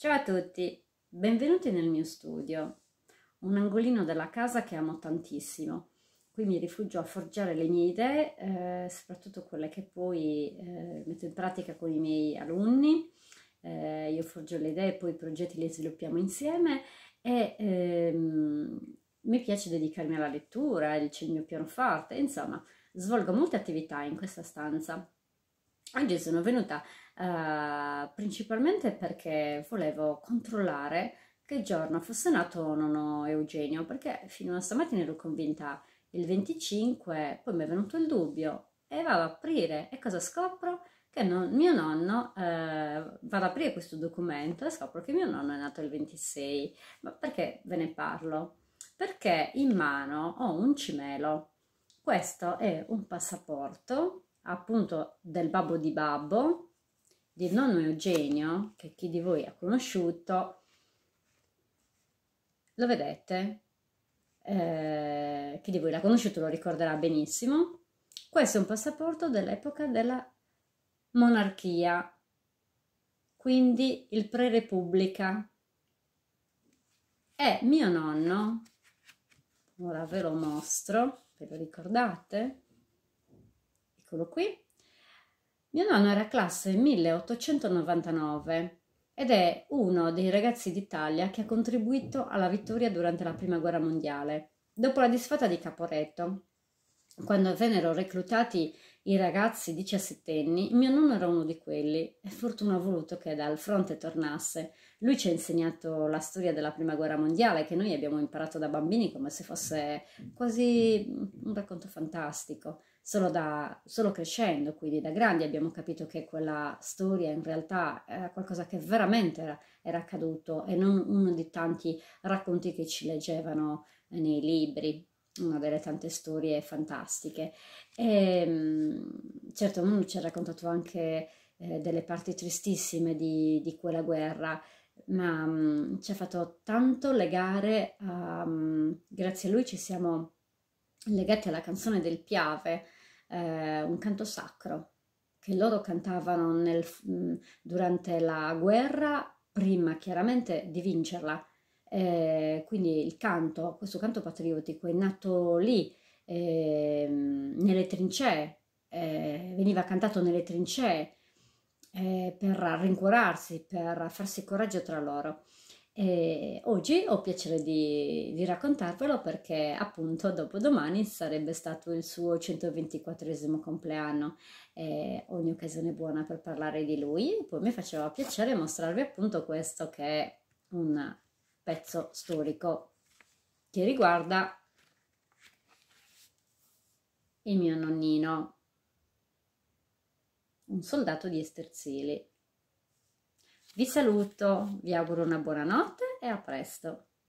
Ciao a tutti, benvenuti nel mio studio, un angolino della casa che amo tantissimo. Qui mi rifugio a forgiare le mie idee, soprattutto quelle che poi metto in pratica con i miei alunni. Io forgio le idee, poi i progetti li sviluppiamo insieme e mi piace dedicarmi alla lettura, c'è il mio pianoforte, insomma, svolgo molte attività in questa stanza. Oggi sono venuta principalmente perché volevo controllare che giorno fosse nato nonno Eugenio, perché fino a stamattina ero convinta il 25, poi mi è venuto il dubbio e vado ad aprire e cosa scopro? Che mio nonno, vado ad aprire questo documento e scopro che mio nonno è nato il 26. Ma perché ve ne parlo? Perché in mano ho un cimelo. Questo è un passaporto appunto del babbo di babbo, del nonno Eugenio, che chi di voi ha conosciuto, lo vedete, chi di voi l'ha conosciuto lo ricorderà benissimo. Questo è un passaporto dell'epoca della monarchia, quindi il pre-repubblica. E mio nonno, ora ve lo mostro, ve lo ricordate? Eccolo qui. Mio nonno era classe 1899 ed è uno dei ragazzi d'Italia che ha contribuito alla vittoria durante la Prima Guerra Mondiale. Dopo la disfatta di Caporetto, quando vennero reclutati i ragazzi diciassettenni, mio nonno era uno di quelli e fortuna ha voluto che dal fronte tornasse. Lui ci ha insegnato la storia della Prima Guerra Mondiale che noi abbiamo imparato da bambini come se fosse quasi un racconto fantastico. Solo crescendo, quindi da grandi abbiamo capito che quella storia in realtà era qualcosa che veramente era accaduto e non uno di tanti racconti che ci leggevano nei libri, una delle tante storie fantastiche. Certo, uno ci ha raccontato anche delle parti tristissime di quella guerra, ma ci ha fatto tanto legare grazie a lui ci siamo legati alla canzone del Piave, un canto sacro che loro cantavano durante la guerra, prima chiaramente di vincerla. Quindi questo canto patriottico è nato lì, nelle trincee, veniva cantato nelle trincee per rincuorarsi, per farsi coraggio tra loro. E oggi ho piacere di raccontarvelo perché appunto dopodomani sarebbe stato il suo 124esimo compleanno e ogni occasione è buona per parlare di lui. Poi mi faceva piacere mostrarvi appunto questo che è un pezzo storico che riguarda il mio nonnino, un soldato di Esterzili. Vi saluto, vi auguro una buona notte e a presto.